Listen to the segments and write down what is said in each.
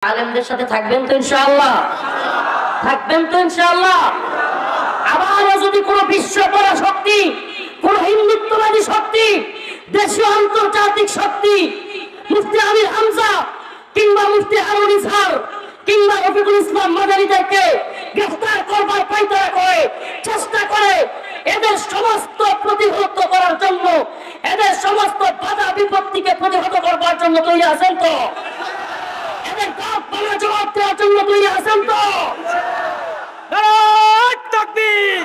আলেমদের সাথে থাকবেন তো ইনশাআল্লাহ? থাকবেন তো ইনশাআল্লাহ? আবারও যদি কোনো বিশ্বপরা শক্তি, কোন হিন্দুত্ববাদী শক্তি, দেশীয় আন্তর্জাতিক শক্তি মুফতি আমির হামজা কিংবা মুফতি হারুন ইসহার কিংবা রফিকুল ইসলাম মাদারীদেরকে গ্রেফতার করবার পায়তারা করে চেষ্টা করে এদের সমস্ত প্রতিহত করার জন্য, এদের সমস্ত বাধা বিপত্তিকে প্রতিহত করবার জন্য তৈরি আছেন তো? এদের বাপ বাবা জবাব দেওয়ার জন্য তৈরি আছেন তো? নারায়ে তাকবীর,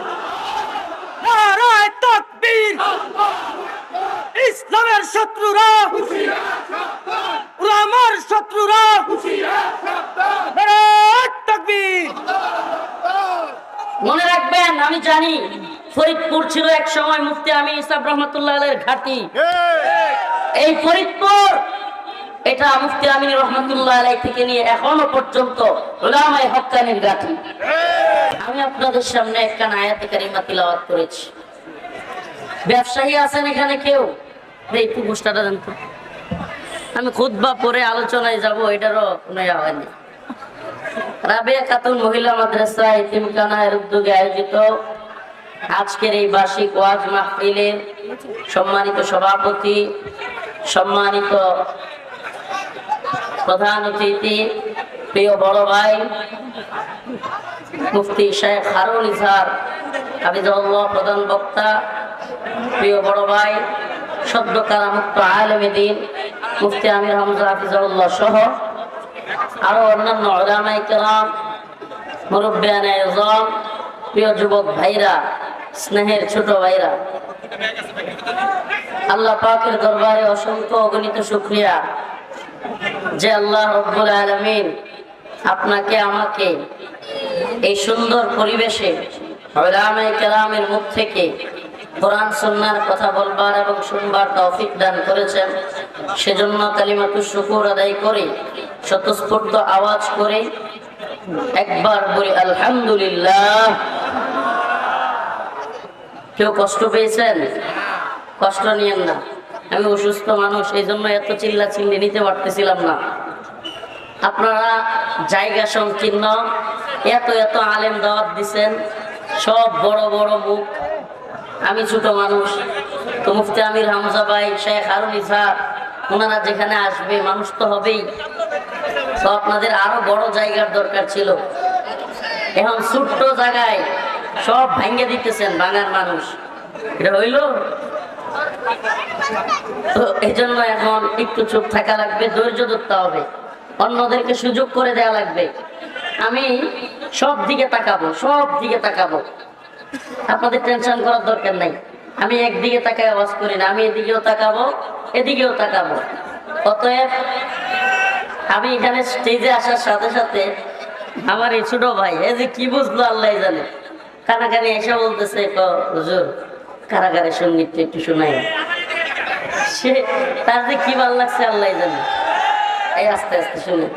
নারায়ে তাকবীর। ইসলামের শত্রুরা উলামার শত্রুরা নারায়ে তাকবীর। মনে রাখবেন, আমি জানি ফরিদপুর ছিল এক সময় মুফতি আমিন ইসা রহমাতুল্লাহ আলাইহির ঘাঁটি। এই ফরিদপুর এটা মুফতি আমিন রহমাতুল্লাহ আলাইহি থেকে নিয়ে এখনো পর্যন্ত উলামায়ে হক্কানির ঘাঁটি। আমি আপনাদের সামনে একটা আয়াতে কারিমা তিলাওয়াত করেছি। ব্যবসায়ী আছেন এখানে কেউ? এই পুরস্কারটা দেন তো। আমি খুতবা পরে আলোচনায় যাব, এটারও কোনো ইয়া হয়নি। রাবেয়া খাতুন মহিলা মাদ্রাসা এতিমখানার উদ্যোগে আয়োজিত আজকের এই বার্ষিক ওয়াজ মাহফিলের সম্মানিত সভাপতি, সম্মানিত প্রধান অতিথি, প্রিয় বড় ভাই মুফতি শেখ হারুন ইসহার হাফিজাহুল্লাহ, প্রধান বক্তা, প্রিয় বড় ভাই সদ্য কারামুক্ত আলেমে দ্বীন মুফতি আমির হামজা হাফিজাহুল্লাহ সহ আরো অন্যান্য উলামায়ে কেরাম, মুরব্বিয়ানে আযম, প্রিয় যুবক ভাইরা, স্নেহের ছোট ভাইরা, আল্লাহ পাকের দরবারে অসংখ্য অগণিত শুকরিয়া যে আল্লাহ রব্বুল আলামিন আপনাকে আমাকে এই সুন্দর পরিবেশে উলামায়ে কেরামের মুখ থেকে কোরআন সুন্নাহর কথা বলবার এবং শুনবার তৌফিক দান করেছেন। সেজন্য কালিমাতুশ শুকর আদায় করে স্বতঃস্ফূর্ত আওয়াজ করে একবার বলি আলহামদুলিল্লাহ। কেউ কষ্ট পেয়েছেন? কষ্ট নিয়েন না, আমি অসুস্থ মানুষ, এই জন্য এত চিল্লা চিল্লি নিতে পারতেছিলাম না। আপনারা জায়গা সংকীর্ণ, এত এত আলেম দাওয়াত দিছেন, সব বড় বড় মুখ, আমি ছোট মানুষ। তো মুফতি আমির হামজা ভাই, শেখ হারুন ইসহার, ওনারা যেখানে আসবে মানুষ তো হবেই। তো আপনাদের আরো বড় জায়গার দরকার ছিল। এখন ছোট্ট জায়গায় সব ভাঙ্গে দিতেছেন বাঙার মানুষ, এটা হইল? তো এই জন্য এখন একটু চুপ থাকা লাগবে, ধৈর্য ধরতে হবে, অন্যদেরকে সুযোগ করে দেওয়া লাগবে। আমি সব দিকে তাকাবো, সব দিকে তাকাবো, আপনাদের টেনশন করার দরকার নাই। আমি একদিকে তাকায় আওয়াজ করি না, আমি এদিকেও তাকাবো, এদিকেও তাকাবো। অতএব আমি এখানে স্টেজে আসার সাথে সাথে আমার এই ছোট ভাই এই যে কি বুঝলো আল্লাহ জানে, কানাকানি এসে বলতেছে, হুজুর কারাগারের সঙ্গীতটা একটু শোনাই। সে তার যে কি ভালো লাগছে আল্লাহ জানে। এই আস্তে আস্তে শুনে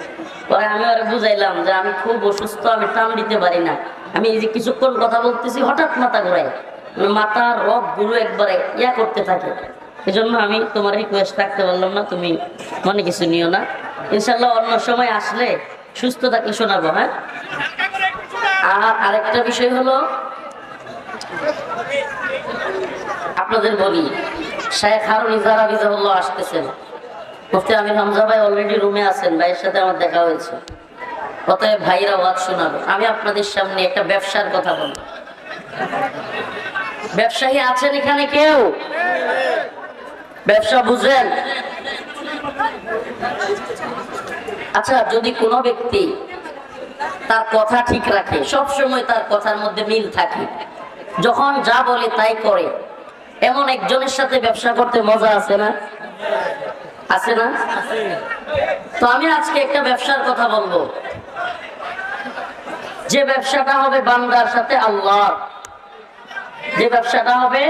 পরে আমি ওরা বুঝাইলাম যে আমি খুব অসুস্থ, আমি টান দিতে পারি না। আমি এই যে কিছুক্ষণ কথা বলতেছি হঠাৎ মাথা ঘুরাই, মাথার রক গুলো একবারে ইয়া করতে থাকে। এই জন্য আমি তোমার রিকোয়েস্ট রাখতে পারলাম না, তুমি মনে কিছু নিও না। ইনশাল্লাহ অন্য সময় আসলে সুস্থ থাকলে শোনাবো। হ্যাঁ, আর আরেকটা বিষয় হলো আপনাদের বলি, শেখ হারুন ইসহার হাফিজাহুল্লাহ আসতেছেন। মুফতি আমির হামজা ভাই অলরেডি রুমে আছেন, ভাইয়ের সাথে আমার দেখা হয়েছে। অতএব ভাইরা ওয়াজ শোনাবে। আমি আপনাদের সামনে একটা ব্যবসার কথা বলবো। ব্যবসায়ী আছেন এখানে কেউ? ব্যবসা বুঝেন? আচ্ছা, যদি কোনো ব্যক্তি তার কথা ঠিক রাখে, সব সময় তার কথার মধ্যে মিল থাকে, যখন যা বলে তাই করে, এমন একজনের সাথে ব্যবসা করতে মজা আছে না? আছে না? তো আমি আজকে একটা ব্যবসার কথা বলবো, যে ব্যবসাটা হবে বান্দার সাথে আল্লাহ, যে ব্যবসাটা হবে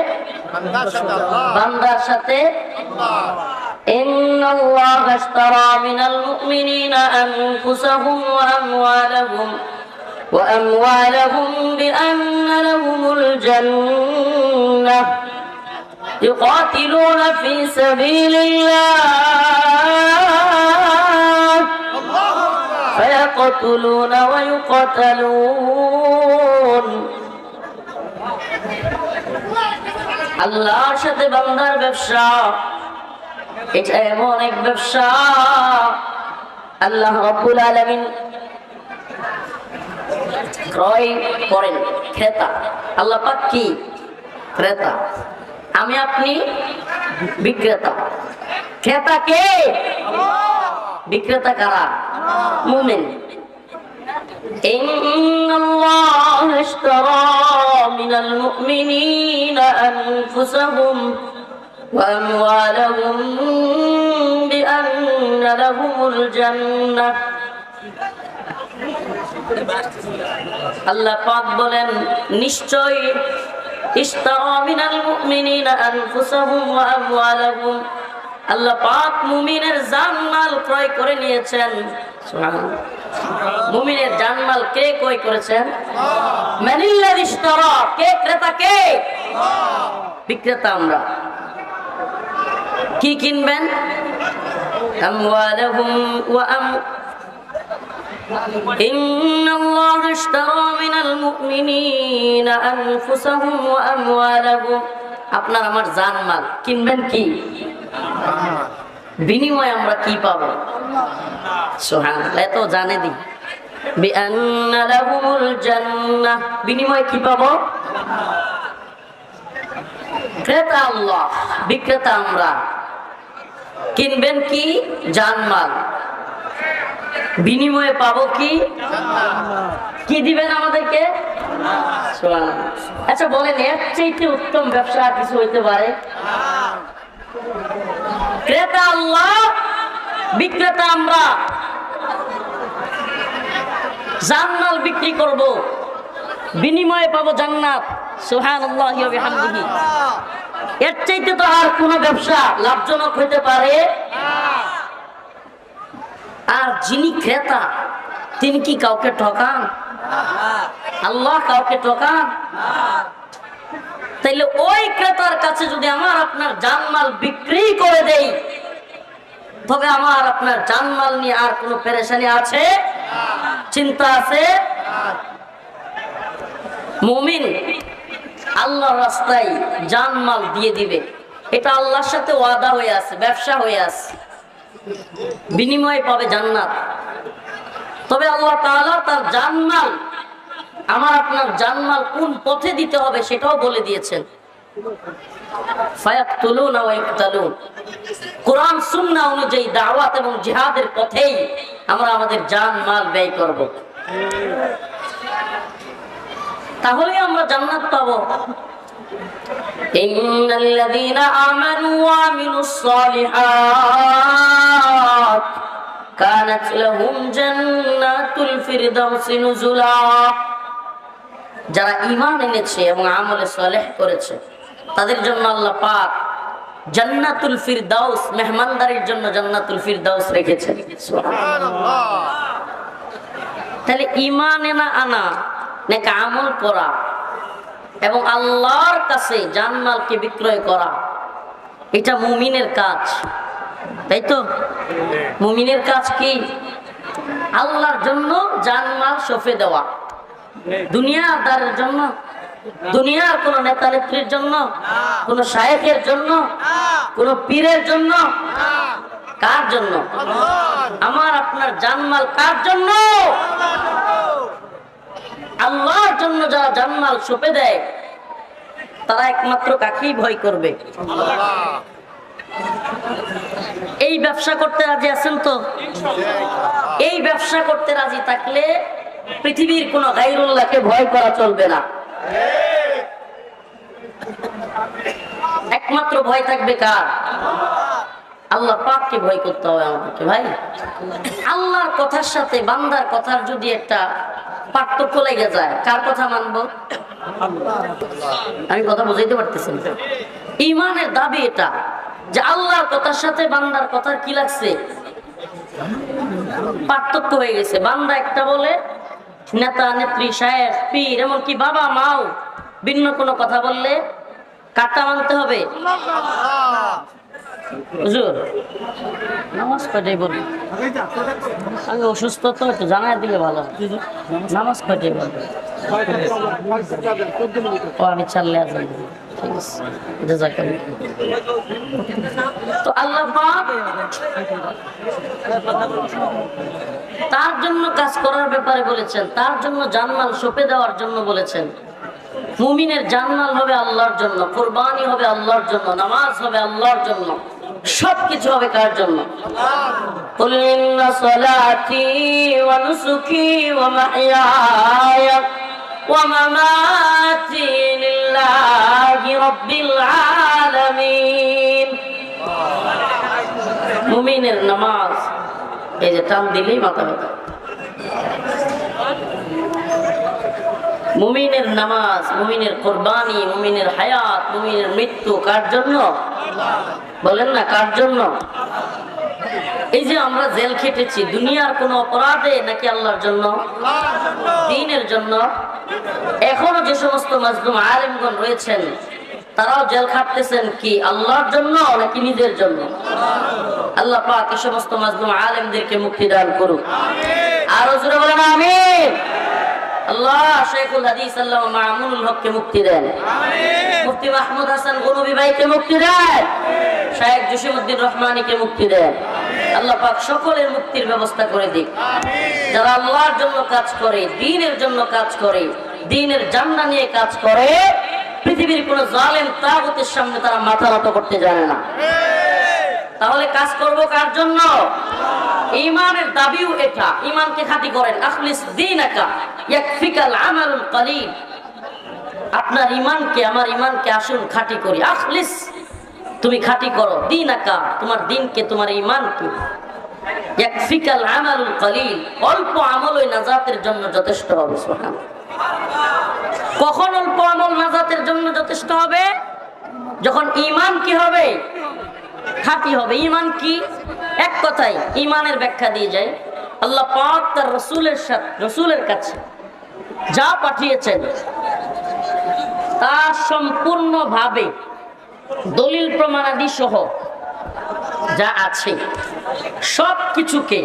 বান্দার সাথে। ইন্নাল্লাহা আশতারা মিনাল মুমিনিনা আনফুসাহুম ওয়া আমওয়ালাহুম বিআন্না লাহুমুল জান্নাহ يقاتلون في سبيل الله ويقتلون ويقتلون আল্লাহর সাথে বান্দার ব্যবসা, এটা এমন এক ব্যবসা আল্লাহ রাব্বুল আলামিন ক্রয় করেন। ক্রেতা আল্লাহ পাক কি? ক্রেতা। আমি আপনি বিক্রেতা। ক্রেতা কে? বিক্রেতা কারা? মুমিন। ইন্নাল্লাহ ইশতারা মিনাল মুমিনিনা আনফুসাহুম ওয়া আমওয়ালাহুম বিআন্না লাহুমুল জান্নাহ। আল্লাহ পাক বলেন, নিশ্চয় ইশতারা মিনাল মুমিনিনা আনফুসাহুম ওয়া আমওয়ালাহুম, আল্লাহ পাক মুমিনের জানমাল ক্রয় করে নিয়েছেন। সুবহানাল্লাহ। মুমিনের জানমাল কে ক্রয় করেছেন? মানিল্লাযী ইশতারা, কে ক্রেতা? কে? বিক্রেতা আমরা। কি কিনবেন? আমওয়ালাহুম ওয়া ইন্নাল্লাহা ইশতারা মিনাল মুমিনিনা আনফুসাহুম ওয়া আমওয়ালাহুম, আপনার আমার জানমাল কিনবেন কি? বিনিময়ে আমরা কি পাবো? সুবহানাল্লাহ। এত জানে দি বিআন্না লাহুমুল জান্নাহ, বিনিময়ে কি পাবো? ক্রেতা আল্লাহ, বিক্রেতা আমরা। কিনবেন কি? জানমাল। বিনিময়ে পাবো কি? কি দিবেন আমাদেরকে? সুবহানাল্লাহ। আচ্ছা বলেন, এর চাইতে উত্তম ব্যবসা কিছু হইতে পারে? ক্রেতা আল্লাহ, বিক্রেতা আমরা। জান্নাত বিক্রি করব, বিনিময়ে পাবো জান্নাত। সুবহানাল্লাহি ওয়া বিহামদিহি। এর চাইতে তো আর কোন ব্যবসা লাভজনক হইতে পারে? আর যিনি ক্রেতা তিনি কি কাউকে ঠকান? আল্লাহ কাউকে ঠকান? তাইলে ওই ক্রেতার কাছে যদি আমার আপনার জানমাল বিক্রি করে দেই, তবে আমার আপনার জানমাল নিয়ে আর কোনো পেরেশানি আছে? চিন্তা আছে? মুমিন আল্লাহর রাস্তায় জানমাল দিয়ে দিবে, এটা আল্লাহর সাথে ওয়াদা হয়ে আছে, ব্যবসা হয়ে আছে, বিনিময়ে পাবে জান্নাত। তবে আল্লাহ তাআলা তার জানমাল, আমার আপনার জানমাল কোন পথে দিতে হবে সেটাও বলে দিয়েছেন। ফায়াকতুলুনা ওয়া ইকতালুন, কোরআন সুন্নাহ অনুযায়ী দাওয়াত এবং জিহাদের পথেই আমরা আমাদের জানমাল ব্যয় করব, তাহলে আমরা জান্নাত পাবো। ইন্নাল্লাযীনা আমানু ওয়া আমিলুস সালিহাত কানাত লাহুম জান্নাতুল ফিরদাউসি নুজুলা, যারা ঈমান এনেছে এবং আমলে সালেহ করেছে তাদের জন্য আল্লাহ পাক জান্নাতুল ফিরদাউস, মেহমানদারির জন্য জান্নাতুল ফিরদাউস রেখেছেন। সুবহানাল্লাহ। তাহলে ঈমান আনা নাকি আমল করা এবং আল্লাহর কাছে জানমালকে বিক্রয় করা, এটা মুমিনের কাজ, তাই তো? মুমিনের কাজ কি? আল্লাহর জন্য জানমাল সঁপে দেওয়া। দুনিয়াদারের জন্য, দুনিয়ার কোন নেতা নেত্রীর জন্য, কোন শায়েখের জন্য, কোন পীরের জন্য? কার জন্য? আমার আপনার জানমাল কার জন্য? আল্লাহর জন্য। যারা জানমাল সঁপে দেয় তারা একমাত্র কাকেই ভয় করবে? এই ব্যবসা করতে রাজি আছেন তো? এই ব্যবসা করতে রাজি থাকলে পৃথিবীর কোন গায়রুল্লাহকে ভয় করা চলবে না। একমাত্র ভয় থাকবে কার? আল্লাহ পাককে ভয় করতে হবে আমাদেরকে। ভাই, আল্লাহর কথার সাথে বান্দার কথার যদি একটা পার্থক্য লেগে যায়, কার কথা মানবো? আমি কথা বুঝাইতে পারতেছি না। ঈমানের দাবি এটা যে আল্লাহর কথার সাথে বান্দার কথার কি লাগছে? পার্থক্য হয়ে গেছে। বান্দা একটা বলে, নেতা নেত্রী, শায়েখ, পীর, এমনকি বাবা মাও ভিন্ন কোনো কথা বললে কাটা মানতে হবে। হুজুর নামাজ কয়টাই বলবেন? আমি অসুস্থ তো একটু জানাই দিলে ভালো হয়। নামাজ কয়টাই বলবেন? ও আমি চাললে আছেন, ঠিক আছে, জাযাকাল্লাহ। তো আল্লাহ পাক তার জন্য কাজ করার ব্যাপারে বলেছেন, তার জন্য জানমাল সঁপে দেওয়ার জন্য বলেছেন। মুমিনের জানমাল হবে আল্লাহর জন্য, কুরবানি হবে আল্লাহর জন্য, নামাজ হবে আল্লাহর জন্য, সবকিছু হবে কার জন্য? কুল ইন্না সালাতি ওয়া নুসুকি ওয়া মাহইয়ায়া ওয়া মামাতি লিল্লাহি রাব্বিল আলামিন। মুমিনের নামাজ এই যে টান দিলেই মাথা ব্যথা। মুমিনের নামাজ, মুমিনের কুরবানি, মুমিনের হায়াত, মুমিনের মৃত্যু কার জন্য? বলেন না কার জন্য? এই যে আমরা জেল খেটেছি দুনিয়ার কোন অপরাধে নাকি আল্লাহর জন্য? দ্বীনের জন্য। এখনো যে সমস্ত মাজলুম আলেমগণ রয়েছেন তারাও জেল খাটতেছেন কি আল্লাহর জন্য নাকি নিজের জন্য? আল্লাহ পাক এই সমস্ত মাজলুম আলেমদেরকে মুক্তি দান করুক। আরো জোরে বলেন আমিন। আল্লাহ শেখুল হাদিস আল্লামা মামুনুল হককে মুক্তি দেন, মুফতি মাহমুদ হাসান গনবী ভাইকে মুক্তি দেন, শায়েখ জসিমউদ্দিন রহমানীকে মুক্তি দেন। আল্লাহ পাক সকলের মুক্তির ব্যবস্থা করে দিক। যারা আল্লাহর জন্য কাজ করে, দ্বীনের জন্য কাজ করে, দ্বীনের জান্নাহ নিয়ে কাজ করে, পৃথিবীর কোন জালেম তাগুতের সামনে তারা মাথা নত করতে জানে না। তাহলে কাজ করব কার জন্য? ঈমানের দাবিও এটা। ঈমানকে খাঁটি করেন, আখলিস দীনাকা ইয়াকফিকাল আমালুল কলিল। আপনার ঈমানকে, আমার ঈমানকে আসুন খাঁটি করি। আখলিস, তুমি খাঁটি করো, দীনাকা, তোমার দ্বীনকে, তোমার ঈমানকে। ইয়াকফিকাল আমালুল কলিল, অল্প আমলই নাজাতের জন্য যথেষ্ট হবে। সুবহানাল্লাহ। কখন অল্প আমল নাজাতের জন্য যথেষ্ট হবে? যখন ঈমান কি হবে? খাঁটি হবে। ঈমান কি? এক কথায় ঈমানের ব্যাখ্যা দিয়ে যায় আল্লাহ পাক তার রাসূলের কাছে যা পাঠিয়েছেন তা সম্পূর্ণভাবে দলিল প্রমাণাদি সহ যা আছে সব কিছুকে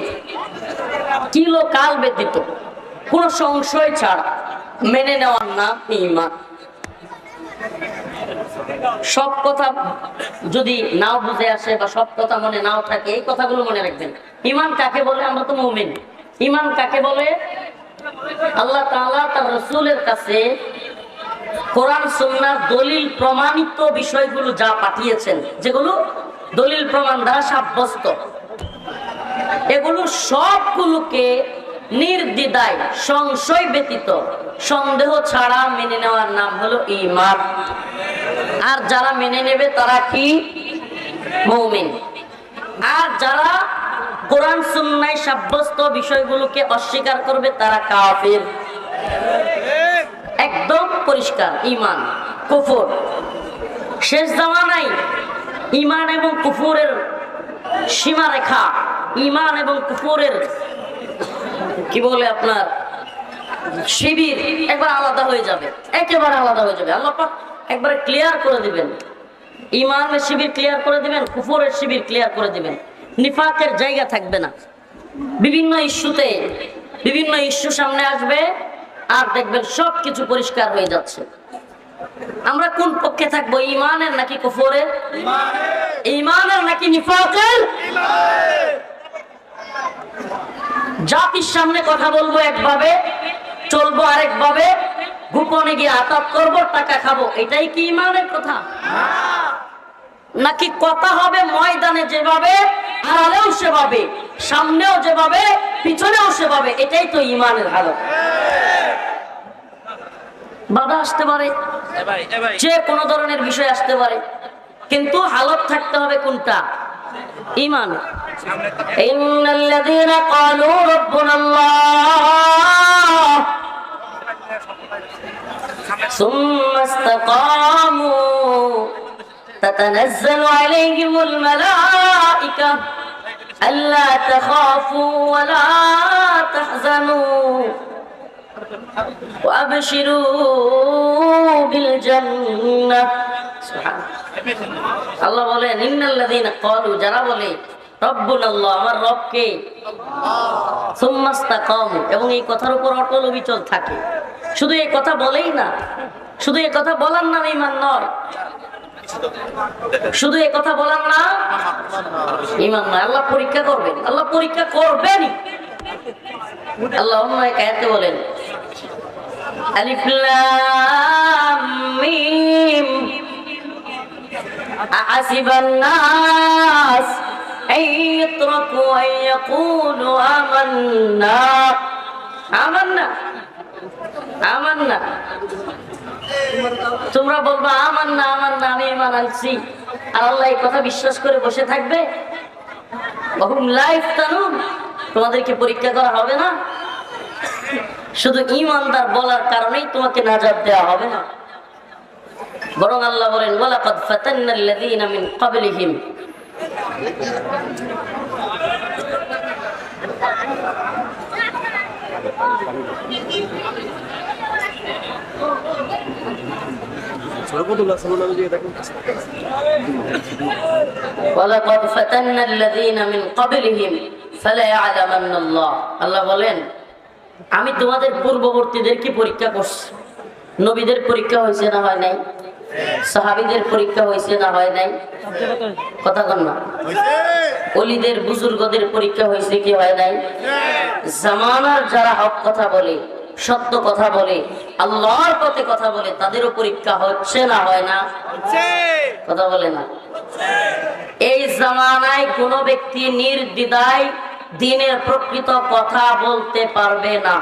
কিলো কাল ব্যতীত কোনো সংশয় ছাড়া মেনে নেওয়ার নাম ঈমান। সব কথা যদি নাও বুঝে আসে বা সব কথা মনে নাও থাকে, এই কথাগুলো মনে রাখবেন। ঈমান কাকে বলে? আমরা তো মুমিন। ঈমান কাকে বলে? আল্লাহ তাআলা তার রাসূলের কাছে কোরআন সুন্নাহর দলিল প্রমাণিত বিষয়গুলো যা পাঠিয়েছেন, যেগুলো দলিল প্রমাণ দ্বারা সাব্যস্ত, এগুলো সবগুলোকে নির্দ্বিধায় সংশয় ব্যতীত সন্দেহ ছাড়া মেনে নেওয়ার নাম হলো ঈমান। আর যারা মেনে নেবে তারা কি? মুমিন। আর যারা কোরআন সুন্নাহয় সাব্যস্ত বিষয়গুলোকে অস্বীকার করবে তারা কাফির। একদম পরিষ্কার ঈমান কুফর। শেষ জামানায় ঈমান এবং কুফরের সীমারেখা, ঈমান এবং কুফরের কি বলে আপনার শিবির একবার আলাদা হয়ে যাবে, একেবারে আলাদা হয়ে যাবে। আল্লাহ পাক একবারে ক্লিয়ার করে দিবেন। ঈমানের শিবির ক্লিয়ার করে দিবেন, কুফরের শিবির ক্লিয়ার করে দিবেন। নিফাকের জায়গা থাকবে না। বিভিন্ন ইস্যুতে বিভিন্ন ইস্যু সামনে আসবে আর দেখবেন সবকিছু পরিষ্কার হয়ে যাচ্ছে। আমরা কোন পক্ষে থাকবো? ঈমানের নাকি কুফরের? ঈমানের নাকি নিফাকের? জাতির সামনে কথা বলবো একভাবে, চলবো আরেকভাবে, গোপনে গিয়ে আতাত করবো, টাকা খাবো, এটাই কি ঈমানের কথা? নাকি কথা হবে ময়দানে যেভাবে, আড়ালেও সেভাবে, সামনেও যেভাবে, পিছনেও সেভাবে, এটাই তো ঈমানের হালত। বাধা আসতে পারে, যে কোনো ধরনের বিষয় আসতে পারে, কিন্তু হালত থাকতে হবে কোনটা? ঈমান। ইন্নাল্লাযীনা ক্বালু রাব্বুনাল্লাহ সুম্মা ইসতাকামু তাতানাজ্জালু আলাইহিমুল মালাঈকা আল্লা তাখাফু ওয়া লা তাহজানু ওয়া আবশিরু বিল জান্নাহ। সুবহানাল্লাহ। আল্লাহ বলেন ইন্নাল্লাযীনা ক্বালু, যারা বলে রব্বুনাল্লাহ, আমার রব কে, সুম্মাস্তাকামু, এবং এই কথার উপর অটল অবিচল থাকে। শুধু এই কথা বলেই না, শুধু এই কথা বলার নাম ঈমান নয়, শুধু এই কথা বলার নাম ঈমান নয়। আল্লাহ পরীক্ষা করবেন, আল্লাহ পরীক্ষা করবেনই। আল্লাহ অন্য এক আয়াতে বলেন আলিফ লাম মিম আহাসিবান নাস আইয়াতরাকু আইয়াকুলু আমান্না আমান্না আমান্না। তোমরা বলবা আমান্না আমান্না, আমি ঈমান আনছি, আর আল্লাহ এই কথা বিশ্বাস করে বসে থাকবে? বহুম লা ইফতানুন, তোমাদেরকে পরীক্ষা করা হবে না? শুধু ঈমানদার বলার কারণেই তোমাকে নাজাত দেওয়া হবে না, বরং আল্লাহ বলেন ওয়ালাকাদ ফাতান্নাল্লাযীনা মিন ক্বাবলিহিম, ওয়ালাকাদ ফাতান্নাল্লাযীনা মিন ক্বাবলিহিম ফালায়া'লামান্নাল্লাহ। আল্লাহ বলেন আমি তোমাদের পূর্ববর্তীদেরকে পরীক্ষা করছি। নবীদের পরীক্ষা হয়েছে না হয় নাই? সাহাবীদের পরীক্ষা হয়েছে না হয় নাই? কথা কন না। ওলিদের বুজুর্গদের পরীক্ষা হয়েছে কি হয় নাই? জামানার যারা হক কথা বলে, সত্য কথা বলে, আল্লাহর পথে কথা বলে, তাদেরও পরীক্ষা হচ্ছে না হয় না? কথা বলে না। এই জামানায় কোন ব্যক্তি নির্দ্বিধায় দ্বীনের প্রকৃত কথা বলতে পারবে না।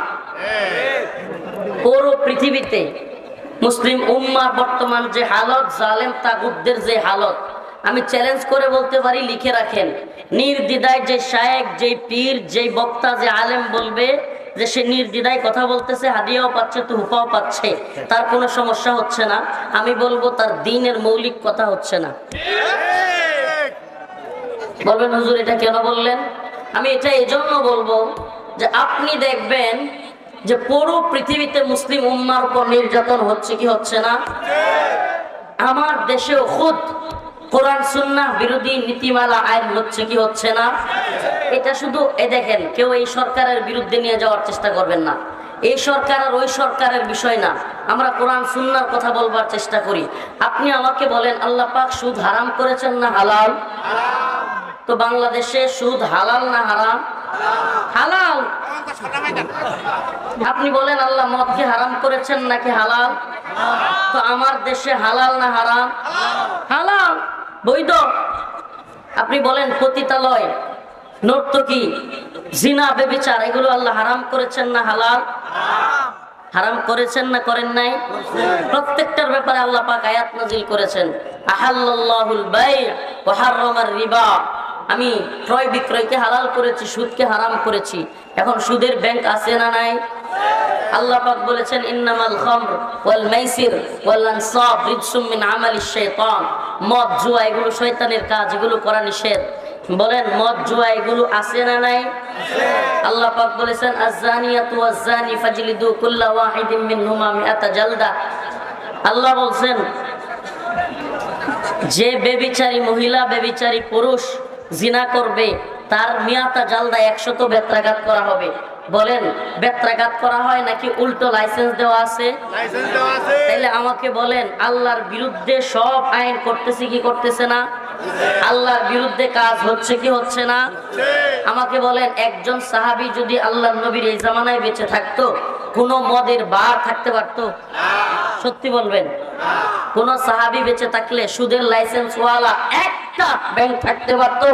পুরো পৃথিবীতে মুসলিম উম্মার বর্তমান যে হালত, জালেম তাগুতদের যে হালত, আমি চ্যালেঞ্জ করে বলতে পারি, লিখে রাখেন, নির্দ্বিধায় যে শায়েখ, যে পীর, যে বক্তা, যে আলেম বলবে যে সে নির্দ্বিধায় কথা বলতেছে, হাদিয়াও পাচ্ছে, তুহফাও পাচ্ছে, তার কোনো সমস্যা হচ্ছে না, আমি বলবো তার দ্বীনের মৌলিক কথা হচ্ছে না। বলবেন হুজুর এটা কেন বললেন? আমি এটা এজন্য বলবো যে আপনি দেখবেন যে পুরো পৃথিবীতে মুসলিম উম্মার উপর নির্যাতন হচ্ছে কি হচ্ছে না? আমার দেশেও খুদ কোরআন সুন্নাহ বিরোধী নীতিমালা আইন হচ্ছে কি হচ্ছে না? এটা শুধু দেখেন, কেউ এই সরকারের বিরুদ্ধে নিয়ে যাওয়ার চেষ্টা করবেন না। এই সরকার আর ওই সরকারের বিষয় না, আমরা কোরআন সুন্নাহর কথা বলবার চেষ্টা করি। আপনি আমাকে বলেন আল্লাহ পাক সুদ হারাম করেছেন না হালাল? তো বাংলাদেশে সুদ হালাল না হারাম? হালাল। আপনি বলেন আল্লাহ মদকে হারাম করেছেন নাকি হালাল? তো আমার দেশে হালাল না হারাম? হালাল, বৈধ। আপনি বলেন পতিতালয়, নর্তকী, জিনা, ব্যভিচার, এগুলো আল্লাহ হারাম করেছেন না হালাল? হারাম করেছেন না করেন নাই? প্রত্যেকটার ব্যাপারে আল্লাহ পাক আয়াত নাযিল করেছেন, আহাল্লাল্লাহুল বাই' ওয়া হাররামার রিবা। আমি ক্রয় বিক্রয়কে হালাল করেছি, সুদকে হারাম করেছি। এখন সুদের ব্যাংক আছে না নাই? আল্লাহ পাক বলেছেন ইন্নামাল খামর ওয়াল মাইসির ওয়াল আনসাব রিজসুম মিন আমালিশ শাইতান। মদ, জুয়া এগুলো শয়তানের কাজ, এগুলো করা নিষেধ। বলেন মদ, জুয়া এগুলো আছে না নাই? আল্লাহ পাক বলেছেন আয-যানিয়াতু ওয়াজ-যানি ফাজলিদু কুল্লা ওয়াহিদিন মিনহুমা মিআতা জালদা। আল্লাহ বলেন যে বেবিচারী মহিলা, বেবিচারী পুরুষ জিনা করবে তার মিয়াতা জালদা 100 বেত্রাঘাত করা হবে। বলেন বেত্রাঘাত করা হয় নাকি উল্টো লাইসেন্স দেওয়া আছে? তাহলে আমাকে বলেন আল্লাহর বিরুদ্ধে সব আইন করতেছে কি করতেছে না? আল্লাহর বিরুদ্ধে কাজ হচ্ছে কি হচ্ছে না? আমাকে বলেন একজন সাহাবী যদি আল্লাহর নবীর এই জামানায় বেঁচে থাকতো, কোন মদের বার থাকতে পারতো? সত্যি বলবেন, কোন সাহাবী বেঁচে থাকলে সুদের লাইসেন্স ওয়ালা একটা ব্যাংক থাকতে পারতো?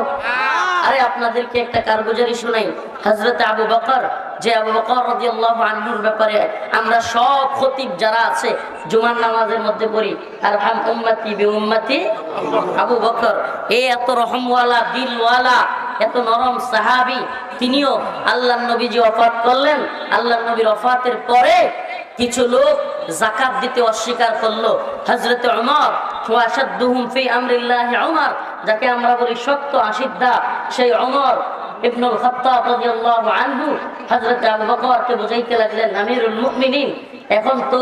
আরে আপনাদেরকে একটা কারগুজারি শোনাই। হযরত আবু বকর, যে আবু বকর রাদিয়াল্লাহু আনহুর ব্যাপারে আমরা সব খতিব যারা আছে জুমার নামাজের মধ্যে পড়ি, আরহাম উম্মতি বিউম্মতি আবু বকর। এই এত রহমওয়ালা, দিলওয়ালা, এত নরম সাহাবী, তিনিও আল্লাহর নবীজি ওফাত করলেন। আল্লাহর নবীর ওফাতের পরে কিছু লোক যাকাত দিতে অস্বীকার করলো। হযরত ওমর, ওয়াশাদ্দুহুম ফি আমরিল্লাহি ওমর, যাকে আমরা বলি সত্য আসিদ্ধা, সেই ওমর ইবনুল খাত্তাব রাদিয়াল্লাহু আনহু হযরত আবু বকরকে বুঝাইতে লাগলেন, আমিরুল মুমিনিন, এখন তো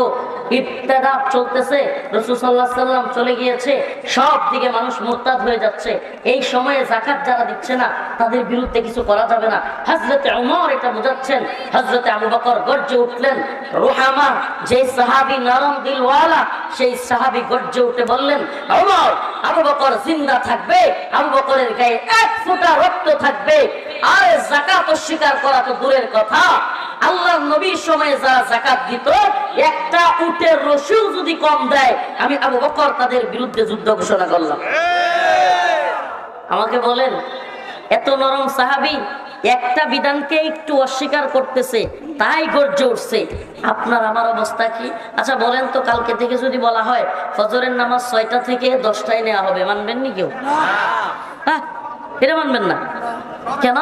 ইবতিদা চলতেছে, রাসূল সাল্লাল্লাহু আলাইহি সাল্লাম চলে গিয়েছে, সব দিকে মানুষ মুরতাদ হয়ে যাচ্ছে। এই সময়ে যাকাত যারা দিচ্ছে না তাদের বিরুদ্ধে কিছু করা যাবে না। হযরতে ওমর এটা বুঝাচ্ছেন, হযরতে আবু বকর গর্জে উঠলেন। রুহামা যে সাহাবী নরম দিলওয়ালা, সেই সাহাবী গর্জে উঠে বললেন, ওমর, আবু বকর জিন্দা থাকবে, আবু বকরের গায়ে এক ফোঁটা রক্ত থাকবে। আর যাকাত অস্বীকার করা তো দূরের কথা, আল্লাহর নবীর সময়ে যারা যাকাত দিত, একটা উটের রসুল যদি কম দেয়, আমি আবু বকর তাদের বিরুদ্ধে যুদ্ধ ঘোষণা করলাম। আমাকে বলেন, এত নরম সাহাবী একটা বিধানকে একটু অস্বীকার করতেছে, তাই গর্জে উঠছে। আপনার আমার অবস্থা কি? আচ্ছা বলেন তো, কালকে থেকে যদি বলা হয় ফজরের নামাজ 6টা থেকে 10টায় নেওয়া হবে, মানবেন নি কেউ? হ্যাঁ, এটা মানবেন না কেন?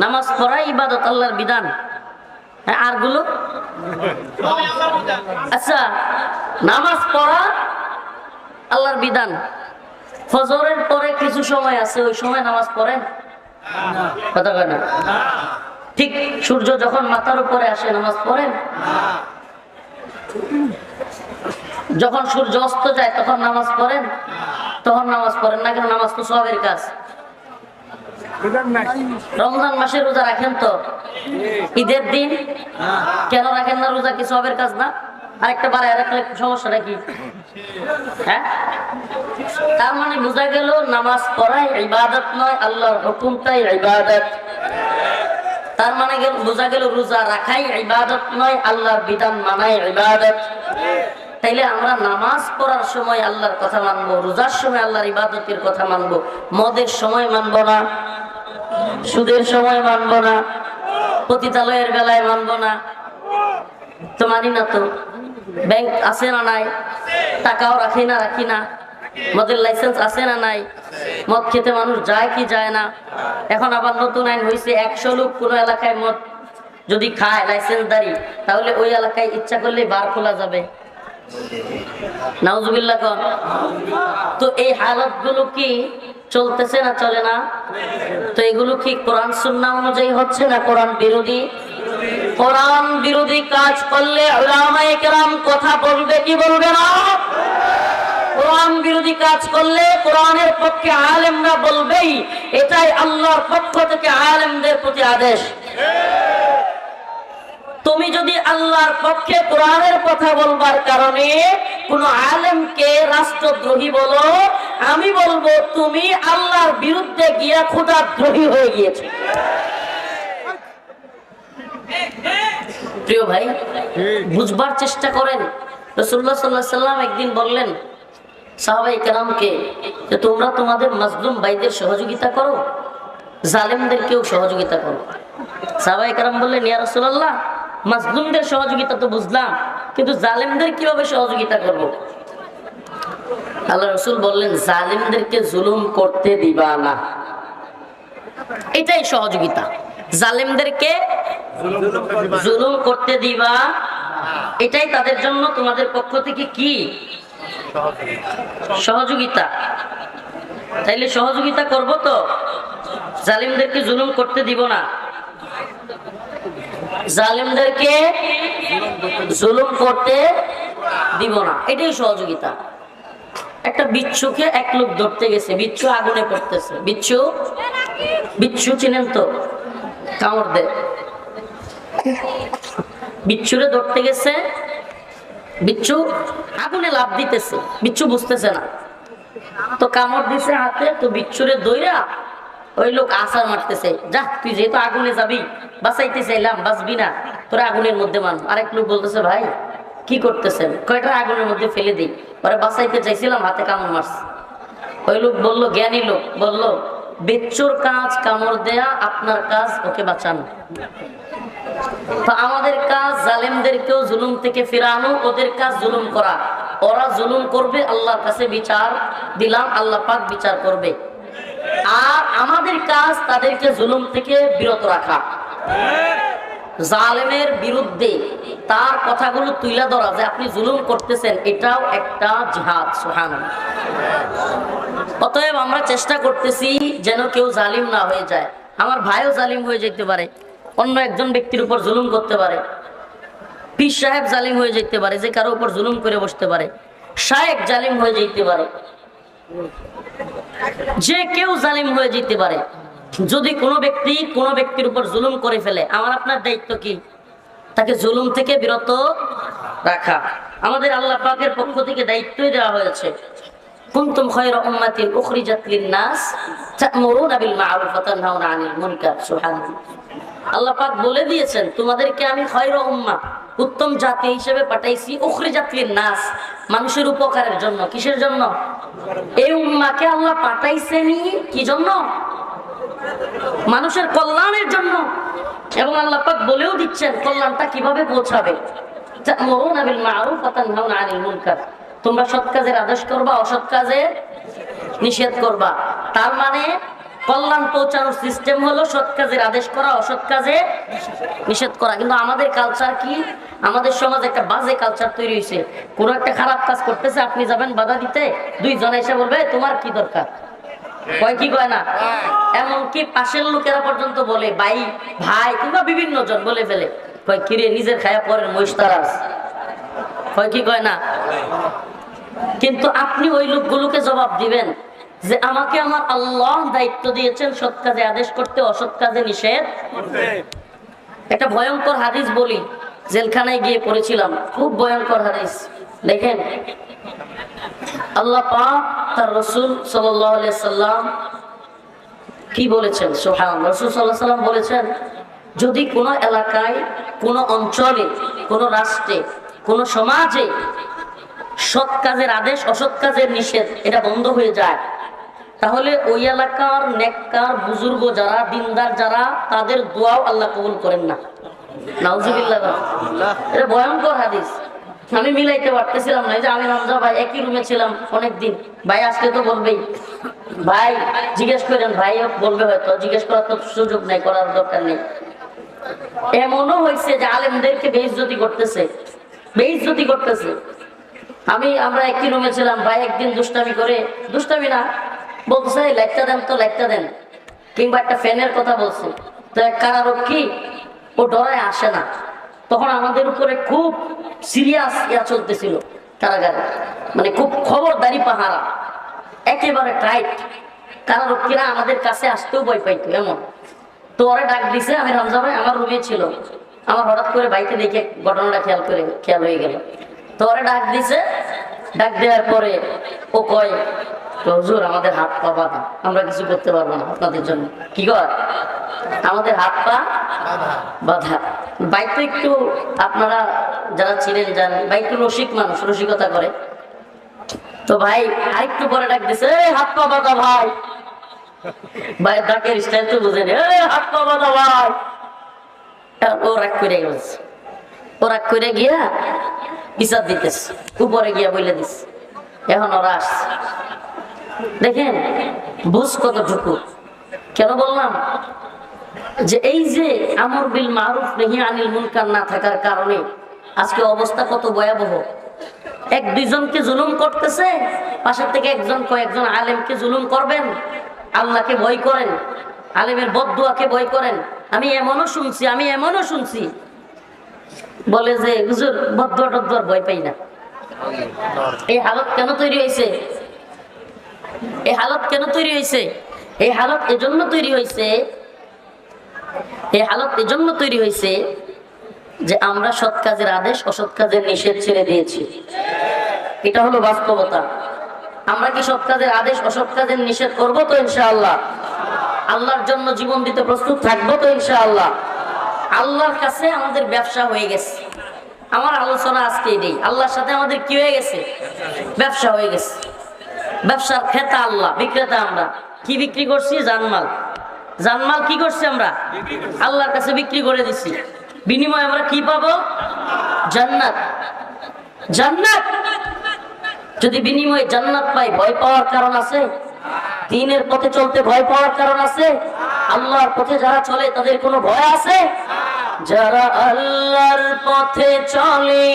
নামাজ পড়া ইবাদত, আল্লাহর বিধান। হ্যাঁ, আর গুলো আচ্ছা, নামাজ পড়া আল্লাহর বিধান, ফজরের পরে কিছু সময় আছে, ওই সময় নামাজ পড়েন? কথা কয় না। ঠিক সূর্য যখন মাথার উপরে আসে নামাজ পড়েন? যখন সূর্য অস্ত যায় তখন নামাজ পড়েন? তখন নামাজ পড়েন না কেন? নামাজ তো সওয়াবের কাজ। রমজান মাসে রোজা রাখেন তো, ঈদের দিন কেন রাখেন না? রোজা কি সওয়াবের কাজ না? আরেকটা বাড়ায় রাখলে সমস্যাটা কি? হ্যাঁ, তার মানে বোঝা গেল নামাজ পড়াই ইবাদত নয়, আল্লাহর হুকুমটাই ইবাদত। তার মানে বোঝা গেল রোজা রাখাই ইবাদত নয়, আল্লাহর বিধান মানাই ইবাদত। তাইলে আমরা নামাজ পড়ার সময় আল্লাহর কথা মানবো, রোজার সময় আল্লাহর ইবাদতের কথা মানবো, মদের সময় মানবো না, সুদের সময় মানবো না, পতিতালয়ের বেলায় মানবো না। তো মানি না তো। ব্যাংক আছে না নাই? টাকাও রাখি না? মদের লাইসেন্স আছে না নাই? মদ খেতে মানুষ যায় কি যায় না? এখন আবার নতুন আইন হয়েছে, 100 লোক কোন এলাকায় মদ যদি খায় লাইসেন্সদারি, তাহলে ওই এলাকায় ইচ্ছা করলে বার খোলা যাবে। নাউজুবিল্লাহ কোন। তো এই হালত গুলো কি চলতেছে না চলে না? তো এগুলো কি কোরআন সুন্নাহ অনুযায়ী হচ্ছে না কোরআন বিরোধী? কোরআন বিরোধী কাজ করলে উলামায়ে কেরাম কথা বলবে কি বলবে না? কোরআন বিরোধী কাজ করলে কোরআনের পক্ষে আলেমরা বলবেই, এটাই আল্লাহর পক্ষ থেকে আলেমদের প্রতি আদেশ। তুমি যদি আল্লাহর পক্ষে কোরআনের কথা বলবার কারণে কোন আলেমকে রাষ্ট্রদ্রোহী বলো, আমি বলবো তুমি আল্লাহর বিরুদ্ধে গিয়া খোদাদ্রোহী হয়ে গিয়েছো। প্রিয় ভাই, বুঝবার চেষ্টা করেন। রাসূলুল্লাহ সাল্লাল্লাহু আলাইহি সাল্লাম একদিন বললেন সাহাবায়ে কেরামকে যে তোমরা তোমাদের মাজলুম ভাইদের সহযোগিতা করো, জালেমদেরকেও সহযোগিতা করো। সাহাবায়ে কেরাম বললেন, ইয়া রাসূলুল্লাহ, মাজলুমদের সহযোগিতা তো বুঝলাম, কিন্তু জালেমদের কিভাবে সহযোগিতা করব? আল্লাহ রাসূল বললেন, জালেমদেরকে জুলুম করতে দিবা না, এটাই সহযোগিতা। জালেমদেরকে জুলুম করতে দিবা, এটাই তাদের জন্য তোমাদের পক্ষ থেকে কি সহযোগিতা। তাইলে সহযোগিতা করব তো, জালিমদেরকে জুলুম করতে দিব না, জালিমদেরকে জুলুম করতে দিব না, এটাই সহযোগিতা। একটা বিচ্ছুকে এক লোক ধরতে গেছে, বিচ্ছু আগুনে পড়তেছে। বিচ্ছু চিনেন তো? কামড় দেয়। বিচ্ছুরে ধরতে গেছে, বিচ্ছু আগুনে লাফ দিতেছে, বিচ্ছু বুঝতেছে না, তো কামড় দিছে হাতে, তো বিচ্ছুরে দইরা ওই লোক আছাড় মারতেছে, যা তুই যেহেতু আগুনে যাবি, বাঁচাইতে চাইলাম বাঁচবি না, তোরা আগুনের মধ্যে মান। আরেক লোক বলতেছে, ভাই কি করতেছেন? কয়টা আগুনের মধ্যে ফেলে দিই, পরে বাঁচাইতে চাইছিলাম, হাতে কামড় মারছে। ওই লোক বললো, জ্ঞানী লোক বললো, বিচ্ছুর কাজ কামড় দেয়া, আপনার কাজ ওকে বাঁচানো। তো আমাদের কাজ জালেমদেরকেও জুলুম থেকে ফিরানো, ওদের কাজ জুলুম করা। ওরা জুলুম করবে, আল্লাহর কাছে বিচার দিলাম, আল্লাহ পাক বিচার করবে। আর আমাদের কাজ তাদেরকে জুলুম থেকে বিরত রাখা, জালেমের বিরুদ্ধে তার কথাগুলো তুলে ধরা, যে আপনি জুলুম করতেছেন, এটাও একটা জিহাদ। সুবহানাল্লাহ। অতএব আমরা চেষ্টা করতেছি যেন কেউ জালিম না হয়ে যায়। আমার ভাইও জালিম হয়ে যেতে পারে, অন্য একজন ব্যক্তির উপর জুলুম করতে পারে, পীর সাহেব জালিম হয়ে যেতে পারে, যে কারো উপর জুলুম করে বসতে পারে। শায়েখ জালিম হয়ে যেতে পারে, যে কেউ জালিম হয়ে যেতে পারে। যদি কোনো ব্যক্তির উপর জুলুম করে ফেলে, আমার আপনার দায়িত্ব কি? তাকে জুলুম থেকে বিরত রাখা। আমাদের আল্লাহ পাকের পক্ষ থেকে দায়িত্বই দেওয়া হয়েছে, কুনতুম খায়রা উম্মাতিন উখরিজাত লিন-নাস তা'মুরুনা বিল মা'রুফ ওয়া তানহাউনা আনিল মুনকার। সুবহানাল্লাহ। আল্লাহ পাক বলে দিয়েছেন, তোমাদেরকে আমি খায়রা উম্মাহ, উত্তম জাতি হিসেবে পাঠাইছি, উখরিজাত লিন-নাস, মানুষের উপকারের জন্য। কিসের জন্য? এই উম্মাহকে আল্লাহ পাঠাইছেনই কি জন্য? মানুষের কল্যাণের জন্য। এবং আল্লাহ পাক বলেও দিচ্ছেন কল্যাণটা কিভাবে পৌঁছাবে। তা'মুরুনা বিল মা'রুফ ওয়া তানহাউনা আনিল মুনকার, তোমরা সৎ কাজের আদেশ করবা, অসৎ কাজের নিষেধ করবা। তার মানে কল্যাণ পৌঁছানোর সিস্টেম হলো সৎ কাজের আদেশ করা, অসৎ কাজে নিষেধ করা। কিন্তু আমাদের কালচার কি? আমাদের সমাজে একটা বাজে কালচার তৈরি হয়েছে। কোনো একটা খারাপ কাজ করতেছে, আপনি যাবেন বাধা দিতে, দুইজন এসে বলবে তোমার কি দরকার, কয় কি কয় না। এমনকি পাশের লোকেরা পর্যন্ত বলে, ভাই ভাই কিংবা বিভিন্ন জন বলে ফেলে, কয় কিরে নিজের খায়া পরের মহিষতারাস, কয় কি কয় না। কিন্তু আপনি ওই লোকগুলোকে জবাব দিবেন যে আমাকে আমার আল্লাহ দায়িত্ব দিয়েছেন সৎ কাজে আদেশ করতে, অসৎ কাজে নিষেধ। একটা ভয়ঙ্কর হাদিস বলি, জেলখানায় গিয়ে পড়েছিলাম, খুব ভয়ঙ্কর হাদিস। দেখেন আল্লাহ পাক তার রাসূল সাল্লাল্লাহু আলাইহি সাল্লাম কি বলেছেন। সুবহানাল্লাহ। রাসূল সাল্লাল্লাহু আলাইহি সাল্লাম বলেছেন, যদি কোনো এলাকায়, কোনো অঞ্চলে, কোনো রাষ্ট্রে, কোনো সমাজে সৎ কাজের আদেশ, অসৎ কাজের নিষেধ এটা বন্ধ হয়ে যায়, তাহলে ওই এলাকার নেককার বুজুর্গ যারা, দিনদার যারা, তাদের দোয়াও আল্লাহ কবুল করেন না। নাউজুবিল্লাহ। এটা ভয়ঙ্কর হাদিস। আমি মিলাইতে পারতেছিলাম না। এই যে আমি হামজা ভাই একই রুমে ছিলাম অনেকদিন, ভাই আসলে তো বলবেই, ভাই জিজ্ঞেস করেন, ভাই বলবে, হয়তো জিজ্ঞেস করার তো সুযোগ নেই, করার দরকার নেই। এমনও হয়েছে যে আলেমদেরকে বেইজ্জতি করতেছে, বেইজ্জতি করতেছে। আমরা একই রুমে ছিলাম, ভাই একদিন দুষ্টামি করে, দুষ্টামি না, বলছে লাইটটা দেন তো, লাইটটা দেন, কিংবা একটা ফ্যানের কথা বলছে। তো এক কারারক্ষী, ও ডরায় আসে না। তখন আমাদের উপরে খুব সিরিয়াস চলতেছিল কারাগারে, মানে খুব খবরদারি পাহারা, একেবারে টাইট। কারারক্ষীরা আমাদের কাছে আসতেও ভয় পাইতো এমন। তো ওরা ডাক দিছে, আমি হামজা ভাই আমার রুমে ছিল, আমার হঠাৎ করে বাইকে দেখে ঘটনাটা খেয়াল হয়ে গেল। তো ওরা ডাক দিছে, ডাক দেওয়ার পরে ও কয়, হুজুর আমাদের হাত পা বাঁধা, আমরা কিছু করতে পারবো না আপনাদের জন্য। কি কয়? আমাদের হাত পা বাঁধা। ভাই তো একটু, আপনারা যারা ছিলেন জানেন, ভাই একটু রসিক মানুষ, রসিকতা করে। তো ভাই আরেকটু পরে ডাক দিছে, হাত পা বাঁধা ভাই। ভাই ডাকের স্টাইল তো বুঝেনি, হাত পা বাঁধা ভাই। ও রাগ করে গেছে, ও রাগ করে গিয়া বিচার দিতেছে, উপরে গিয়া বলে দিস। এখন ওরা আসছে, দেখেন বুঝ কতটুকু। কেন বললাম যে এই যে আমর বিল মারুফ নাহি আনিল মুনকার না থাকার কারণে আজকে অবস্থা কত ভয়াবহ। এক দুইজনকে জুলুম করতেছে, পাশের থেকে কয়েকজন আলেমকে জুলুম করবেন, আল্লাহকে ভয় করেন, আলেমের বদদুয়াকে ভয় করেন। আমি এমনও শুনছি বলে যে হুজুর বদদুয়া টদদুয়ার ভয় পাই না। এই হালত কেন তৈরি হয়েছে? এই হালত কেন তৈরি হয়েছে? এই হালত এজন্য তৈরি হয়েছে, যে আমরা সৎ কাজের আদেশ, অসৎ কাজের নিষেধ ছেড়ে দিয়েছি। এটা হলো বাস্তবতা। আমরা কি সৎ কাজের আদেশ, অসৎ কাজের নিষেধ করবো তো ইনশাআল্লাহ? আল্লাহর জন্য জীবন দিতে প্রস্তুত থাকবো তো ইনশাআল্লাহ? আল্লাহর কাছে আমাদের ব্যবসা হয়ে গেছে। আমার আলোচনা আজকে নেই, আল্লাহর সাথে আমাদের কি হয়ে গেছে? ব্যবসা হয়ে গেছে। ব্যবসার ক্রেতা আল্লাহ, বিক্রেতা আমরা। কি বিক্রি করছি? জানমাল। জানমাল কি করছি আমরা? আল্লাহর কাছে বিক্রি করে দিচ্ছি। বিনিময়ে আমরা কি পাবো? জান্নাত। জান্নাত। যদি বিনিময়ে জান্নাত পাই, ভয় পাওয়ার কারণ আছে? দ্বীনের পথে চলতে ভয় পাওয়ার কারণ আছে? আল্লাহর পথে যারা চলে তাদের কোনো ভয় আছে? যারা আল্লাহর পথে চলে,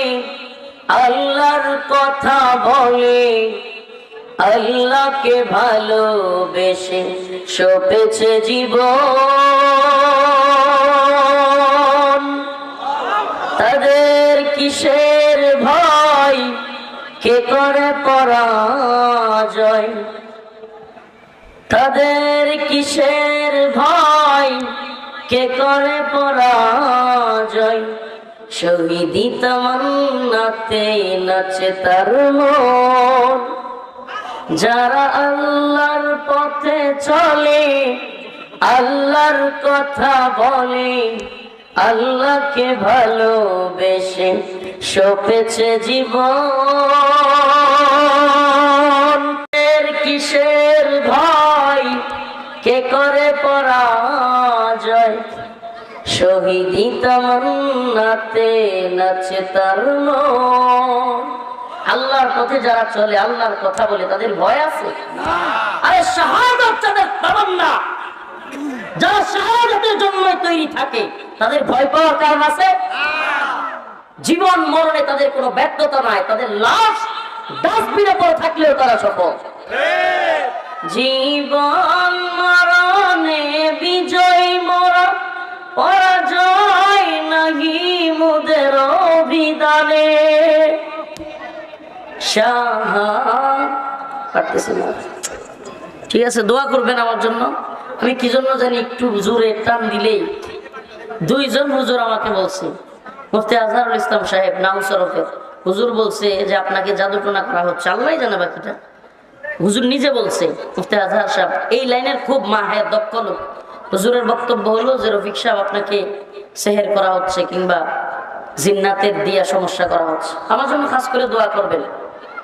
আল্লাহর কথা বলে, আল্লাহকে ভালোবেসে সপেছে জীবন, তাদের কিসের ভয়, কে করে পরাজয়? তাদের কিসের ভয়, কে করে পরাজয়? শহীদি তামান্নাতে নাচে তার মন। যারা আল্লাহর পথে চলে, আল্লাহর কথা বলে, আল্লাহকে ভালোবেসে সপেছে জীবন। এর কিসের ভয়, কে করে পরাজয়? শহীদি তামান্নাতে নাচে তার মন। আল্লাহর পথে যারা চলে, আল্লাহর কথা বলে, তাদের ভয় আছে? আরে শাহাদাত যাদের তামান্না, যারা শাহাদাতের জন্য তৈরি থাকে, তাদের ভয় পাওয়ার কারণ আছে? জীবন মরণে তাদের কোনো ব্যর্থতা নাই, তাদের লাশ ডাস্টবিনে পড়ে থাকলেও তারা সফল। জীবন মরণে বিজয় মোরা, পরাজয় নাহি মুদের অভিধানে। ঠিক আছে, দোয়া করবেন আমার জন্য। আমি কি জন্য জানি একটু জোরে টান দিলেই দুইজন হুজুর আমাকে বলছে, মুফতি আজহারুল ইসলাম সাহেব নাউসরফের হুজুর বলছে যে আপনাকে জাদুটোনা করা হচ্ছে। আল্লাহ জানে বাকিটা। হুজুর নিজে বলছে, মুফতি আজহার সাহেব এই লাইনের খুব মাহের দক্ষ লোক। হুজুরের বক্তব্য হলো যে রফিক সাহেব আপনাকে সেহের করা হচ্ছে কিংবা জিন্নাতের দিয়া সমস্যা করা হচ্ছে। আমার জন্য খাস করে দোয়া করবেন।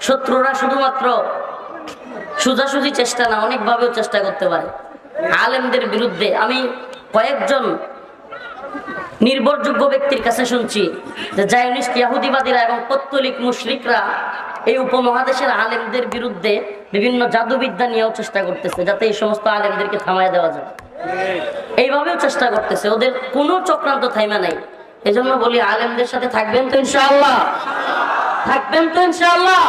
শত্রুরা শুধুমাত্র সোজাসুজি চেষ্টা না, অনেকভাবেও চেষ্টা করতে পারে আলেমদের বিরুদ্ধে। আমি কয়েকজন নির্ভরযোগ্য ব্যক্তির কাছে শুনছি যে জায়নিস্ট ইহুদিবাদীরা এবং পত্তলিক মুশরিকরা এই উপমহাদেশের আলেমদের বিরুদ্ধে বিভিন্ন জাদুবিদ্যা নিয়েও চেষ্টা করতেছে, যাতে এই সমস্ত আলেমদেরকে থামায় দেওয়া যায়। এইভাবেও চেষ্টা করতেছে, ওদের কোনো চক্রান্ত থাইমা নাই। এজন্য বলি, আলেমদের সাথে থাকবেন তো ইনশাআল্লাহ? থাকবেন তো ইনশাআল্লাহ?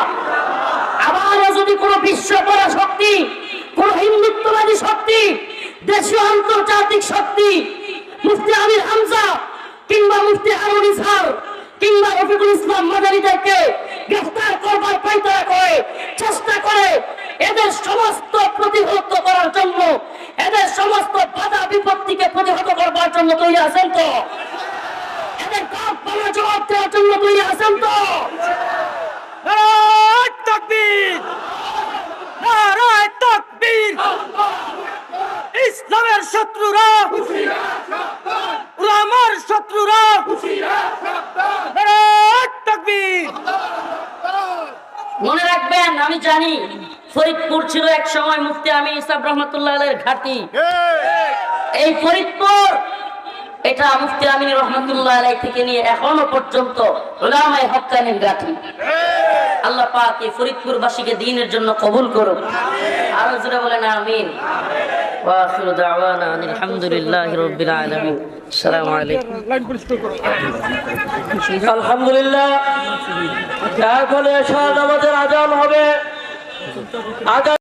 আবারও যদি কোনো বিশ্বপরা শক্তি, কোন হিন্দুত্ববাদী শক্তি, দেশীয় আন্তর্জাতিক শক্তি মুফতি আমির হামজা কিংবা মুফতি হারুন ইসহার কিংবা রফিকুল ইসলাম মাদারীদেরকে গ্রেফতার করবার পায়তারা করে, চেষ্টা করে, এদের সমস্ত প্রতিহত করার জন্য, এদের সমস্ত বাধা বিপত্তিকে প্রতিহত করবার জন্য তৈরি আছেন তো? এদের কাপড় জবাব দেওয়ার জন্য তৈরি আছেন তো? নারায়ে তাকবীর, নারায়ে তাকবীর। ইসলামের শত্রুরা, উলামার শত্রুরা, নারায়ে তাকবীর। মনে রাখবেন, আমি জানি ফরিদপুর ছিল এক সময় মুফতি আমিন ইসাব রহমাতুল্লাহ আলাইহির ঘাঁটি। এই ফরিদপুর, এটা মুফতি আমিন রহমাতুল্লাহ আলাইহি থেকে নিয়ে এখনো পর্যন্ত উলামায়ে হক্কানির ঘাঁটি। আল্লাহ পাক এই ফরিদপুরবাসীকে দ্বীনের জন্য কবুল করুন। আর জোরে বলেন আমিন। ওয়া আখিরু দাওয়ানা আলহামদুলিল্লাহি রাব্বিল আলামিন। আসসালামু আলাইকুম। আলহামদুলিল্লাহ। এখন এশার নামাজের আজান হবে।